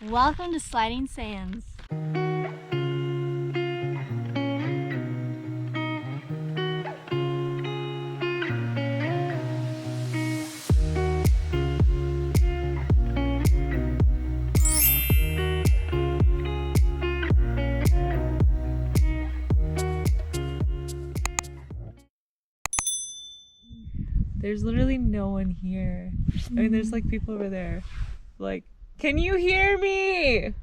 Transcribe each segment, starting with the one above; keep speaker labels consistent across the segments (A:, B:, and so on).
A: Welcome to Sliding Sands.
B: There's literally no one here. I mean, there's like people over there. Like, can you hear me?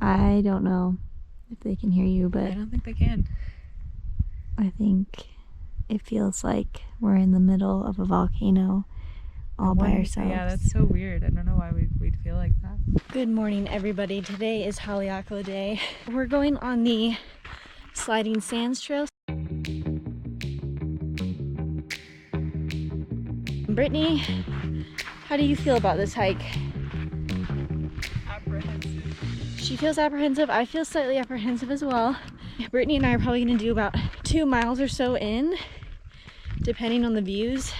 A: I don't know if they can hear you, but
B: I don't think they can.
A: I think it feels like we're in the middle of a volcano all by ourselves.
B: Yeah, that's so weird. I don't know why we'd feel like that.
A: Good morning, everybody. Today is Haleakala Day. We're going on the Sliding Sands Trail. Brittany, how do you feel about this hike?
B: Apprehensive.
A: She feels apprehensive. I feel slightly apprehensive as well. Brittany and I are probably going to do about 2 miles or so in, depending on the views,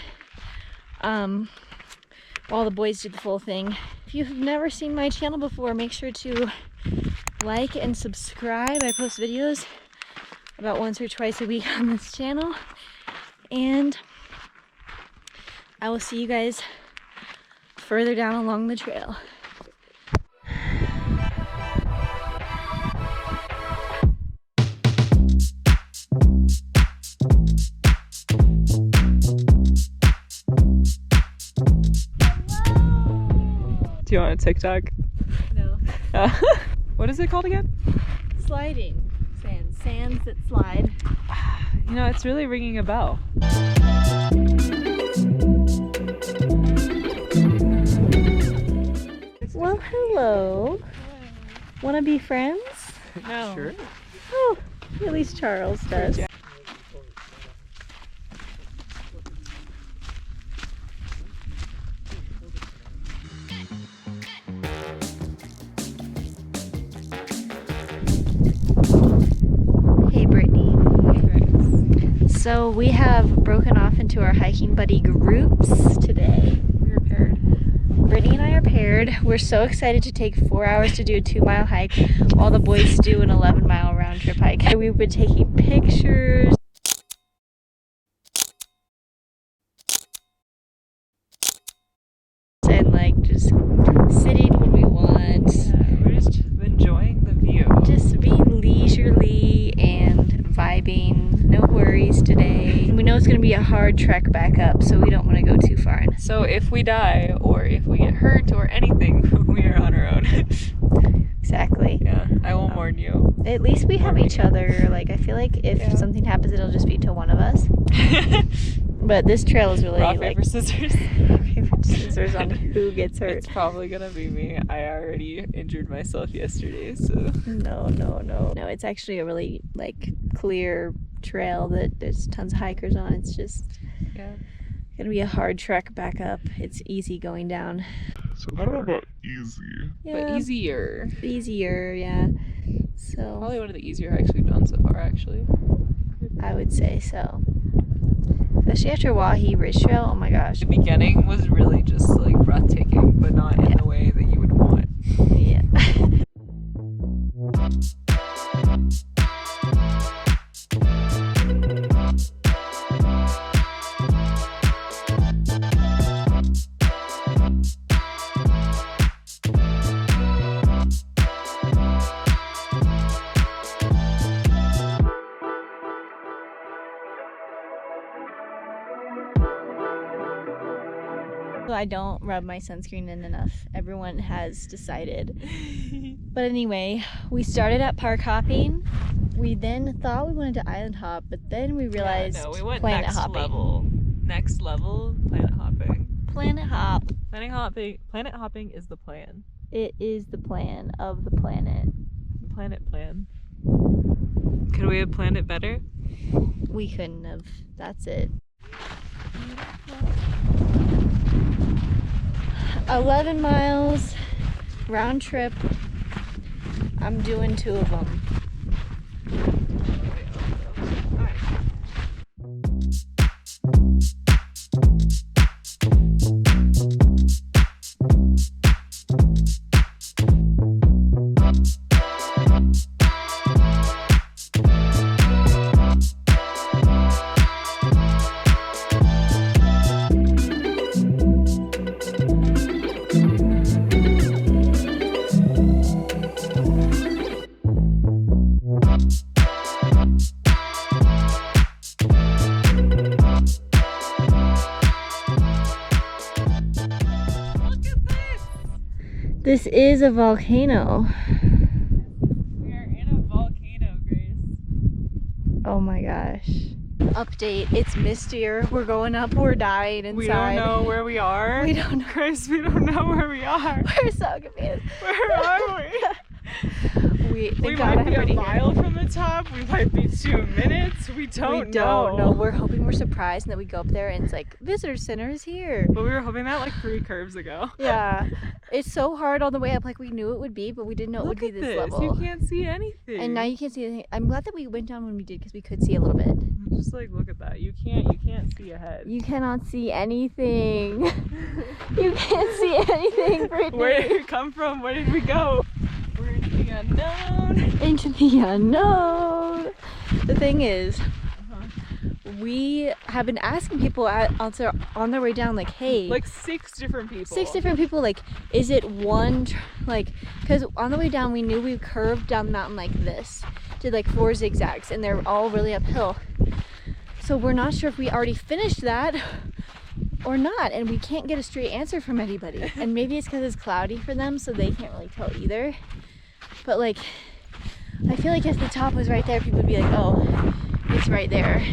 A: while the boys do the full thing. If you've never seen my channel before, make sure to like and subscribe. I post videos about once or twice a week on this channel, and I will see you guys further down along the trail.
B: Do you want a TikTok?
A: No.
B: What is it called again?
A: Sliding sands. Sands that slide.
B: You know, it's really ringing a bell.
A: Well, hello. Wanna be friends?
B: No. Sure.
A: Oh, at least Charles does. Hey, Brittany.
B: Hey, Grace.
A: So we have broken off into our hiking buddy groups today.
B: We were paired.
A: Brittany and I are paired. We're so excited to take 4 hours to do a 2-mile hike while the boys do an 11-mile round trip hike. We've been taking pictures. And like just sitting when we want.
B: Yeah, we're just enjoying the view.
A: Just being leisurely and vibing. No worries today. We know it's going to be a hard trek back up, so we don't want to go too far in.
B: So if we die or if we get hurt or anything, we are on our own.
A: Exactly.
B: Yeah, I will warn you.
A: At least we have each other. Like, I feel like if something happens, it'll just be to one of us. But this trail is really
B: Rock,
A: like
B: paper, scissors.
A: paper, scissors on who gets hurt.
B: It's probably gonna be me. I already injured myself yesterday, so.
A: No, it's actually a really like clear trail that there's tons of hikers on. It's just gonna be a hard trek back up. It's easy going down.
C: So I don't know about easy.
A: Yeah,
B: But easier.
A: easier, yeah. So
B: Probably one of the easier hikes we've done so far, actually.
A: I would say so. Especially after Wahi Ridge Trail, oh my gosh.
B: The beginning was really just like breathtaking, but not in the way that you would want.
A: Yeah. I don't rub my sunscreen in enough. Everyone has decided. But anyway, we started at park hopping. We then thought we wanted to island hop, but then we realized
B: we went
A: planet
B: next
A: hopping.
B: level. Next level, planet hopping.
A: Planet hop.
B: Planet hopping is the plan.
A: It is the plan of the planet.
B: Planet plan. Could we have planned it better?
A: We couldn't have. That's it. 11 miles round trip. I'm doing 2 of them. This is a volcano.
B: We are in a volcano, Grace.
A: Oh my gosh. Update, it's mistier. We're going up, we're dying inside.
B: We don't know where we are.
A: We don't know.
B: Grace, we don't know where we are.
A: We're so confused.
B: Where are we? We
A: God
B: might be
A: I'm
B: a mile from the top. We might be 2 minutes. We don't know.
A: No, we're hoping we're surprised and that we go up there and it's like, visitor center is here.
B: But we were hoping that like 3 curves ago.
A: Yeah. It's so hard on the way up, like we knew it would be, but we didn't know it would be this level.
B: You can't see anything.
A: And now you can't see anything. I'm glad that we went down when we did because we could see a little bit.
B: Just like look at that. You can't see ahead.
A: You cannot see anything. You can't see anything, Brittany.
B: Where did we come from? Where did we go? We're into the unknown.
A: Into the unknown. The thing is, we have been asking people on their way down, like, hey,
B: like 6 different people.
A: 6 different people, like, is it one, like, because on the way down we knew we curved down the mountain like this, did like 4 zigzags, and they're all really uphill. So we're not sure if we already finished that or not, and we can't get a straight answer from anybody. And maybe it's because it's cloudy for them, so they can't really tell either. But like, I feel like if the top was right there, people would be like, oh, it's right there.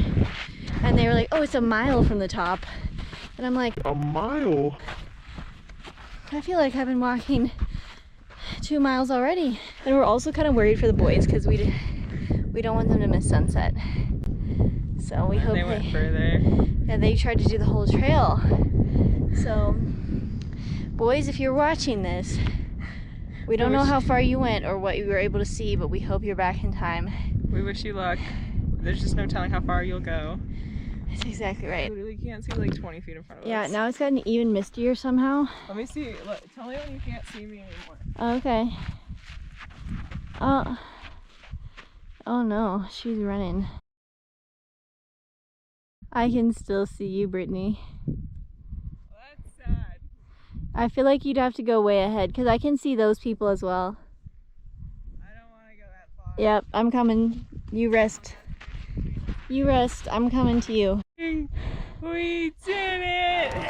A: And they were like, oh, it's a mile from the top. And I'm like,
C: A mile?
A: I feel like I've been walking 2 miles already. And we're also kind of worried for the boys because we don't want them to miss sunset. So we hope
B: they went further.
A: Yeah, they tried to do the whole trail. So, boys, if you're watching this, we don't know how far you went or what you were able to see, but we hope you're back in time.
B: We wish you luck. There's just no telling how far you'll go.
A: That's exactly right.
B: We literally can't see like 20 feet in front of us.
A: Yeah, now it's gotten even mistier somehow.
B: Let me see. Look, tell me when you can't see me anymore.
A: Okay. Oh no, she's running. I can still see you, Brittany.
B: Well, that's sad.
A: I feel like you'd have to go way ahead because I can see those people as well.
B: I don't want to go that far.
A: Yep, I'm coming. You rest. You rest. I'm coming to you.
B: We did it! Oh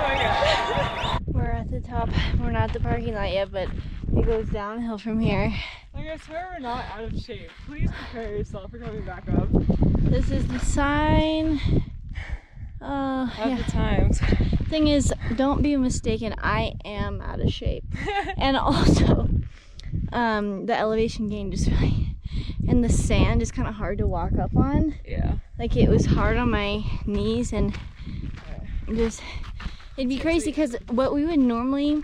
B: my god.
A: We're at the top. We're not at the parking lot yet, but it goes downhill from here.
B: Like, I swear we're not out of shape. Please prepare yourself for coming back up.
A: This is the sign.
B: At the times.
A: Thing is, don't be mistaken, I am out of shape. And also, the elevation gain just really, and the sand is kind of hard to walk up on.
B: Yeah.
A: Like, it was hard on my knees, and just, it'd be crazy because what would normally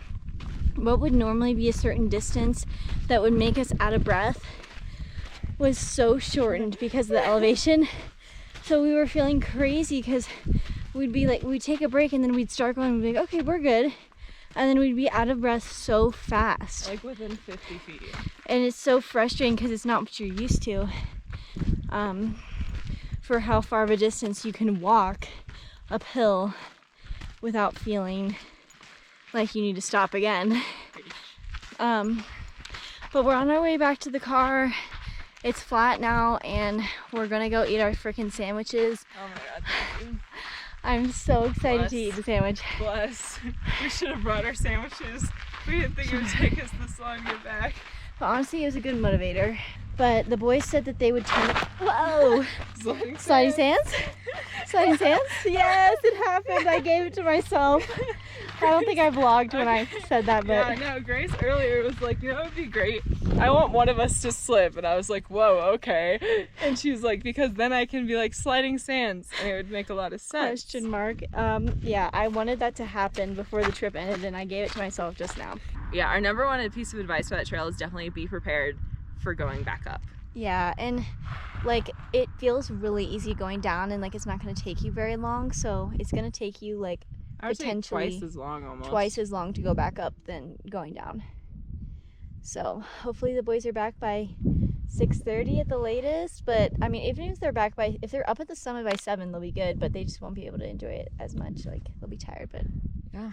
A: be a certain distance that would make us out of breath was so shortened because of the elevation. So we were feeling crazy because we'd take a break and then we'd start going and we'd be like, okay, we're good. And then we'd be out of breath so fast.
B: Like within 50 feet.
A: And it's so frustrating because it's not what you're used to. For how far of a distance you can walk uphill without feeling like you need to stop again. But we're on our way back to the car. It's flat now and we're gonna go eat our frickin' sandwiches.
B: Oh my god, thank you.
A: I'm so excited
B: Bless.
A: to eat the sandwich.
B: Bless. We should have brought our sandwiches. We didn't think it would take us this long to get back.
A: But honestly, it was a good motivator. But the boys said that they would turn it. Whoa! Sliding sands? Sliding sands? Yes, it happened. I gave it to myself. I don't think I vlogged when I said that, but
B: yeah, no, Grace earlier was like, you know, it would be great. I want one of us to slip, and I was like, whoa, okay. And she's like, because then I can be like sliding sands, and it would make a lot of sense.
A: question mark. Yeah, I wanted that to happen before the trip ended, and I gave it to myself just now.
B: Yeah, our number one piece of advice for that trail is definitely be prepared for going back up.
A: Yeah, and like it feels really easy going down, and like it's not going to take you very long, so it's going to take you like
B: I would say
A: potentially
B: twice as long almost.
A: Twice as long to go back up than going down. So hopefully the boys are back by 6:30 at the latest, but I mean, even if they're up at the summit by 7, they'll be good, but they just won't be able to enjoy it as much. Like, they'll be tired, but
B: yeah.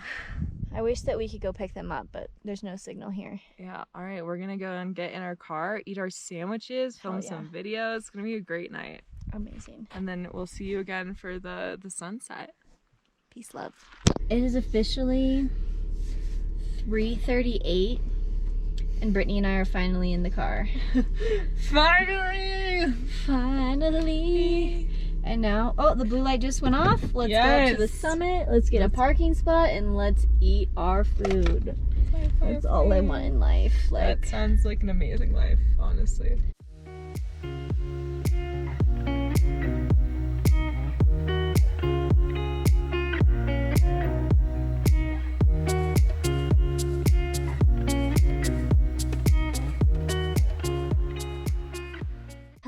A: I wish that we could go pick them up, but there's no signal here.
B: Yeah, all right, we're gonna go and get in our car, eat our sandwiches, film some videos. It's gonna be a great night.
A: Amazing.
B: And then we'll see you again for the sunset.
A: Peace, love. It is officially 3:38 and Brittany and I are finally in the car.
B: Finally!
A: Finally! And now, oh, the blue light just went off. Let's go up to the summit. Let's get a parking spot and let's eat our food. That's all I want in life. Like,
B: that sounds like an amazing life, honestly.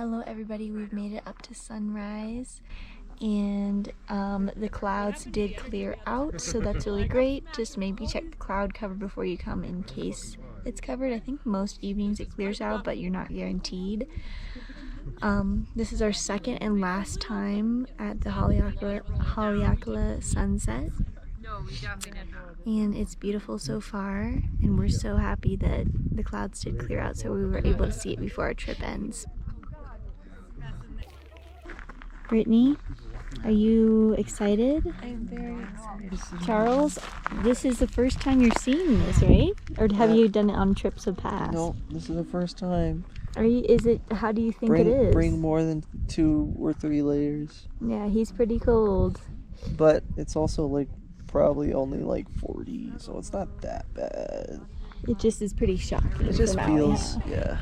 A: hello everybody, we've made it up to sunrise and the clouds did clear out, so that's really great. Just maybe check the cloud cover before you come in case it's covered. I think most evenings it clears out, but you're not guaranteed. This is our second and last time at the Haleakala sunset, and it's beautiful so far, and we're so happy that the clouds did clear out so we were able to see it before our trip ends. Brittany, are you excited?
D: I'm very excited.
A: Charles, this is the first time you're seeing this, right? Or have you done it on trips of past?
D: No, this is the first time.
A: Are you? Is it? How do you think it is?
D: Bring more than 2 or 3 layers.
A: Yeah, he's pretty cold.
D: But it's also like probably only like 40, so it's not that bad.
A: It just is pretty shocking.
D: It just
A: for Maui,
D: feels,
A: huh?
D: yeah.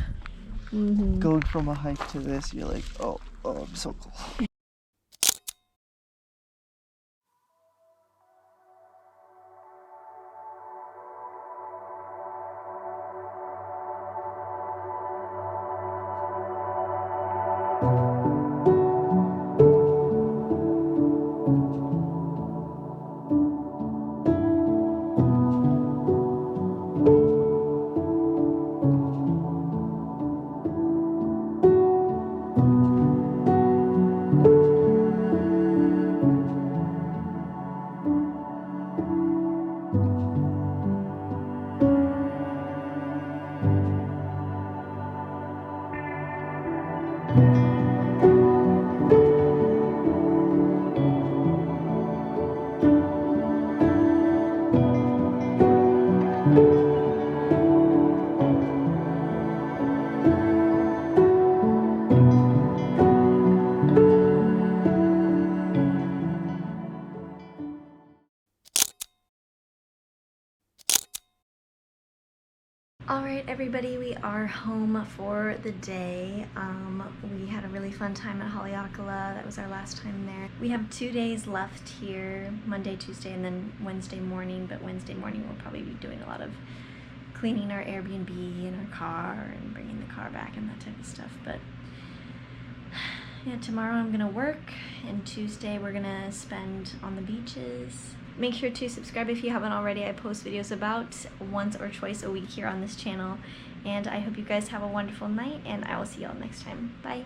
A: Mm-hmm.
D: Going from a hike to this, you're like, oh, I'm so cool.
A: Alright everybody, we are home for the day. We had a really fun time at Haleakala. That was our last time there. We have 2 days left here, Monday, Tuesday, and then Wednesday morning. But Wednesday morning we'll probably be doing a lot of cleaning our Airbnb and our car and bringing the car back and that type of stuff. But yeah, tomorrow I'm gonna work, and Tuesday we're gonna spend on the beaches. Make sure to subscribe if you haven't already. I post videos about once or twice a week here on this channel. And I hope you guys have a wonderful night, and I will see you all next time. Bye.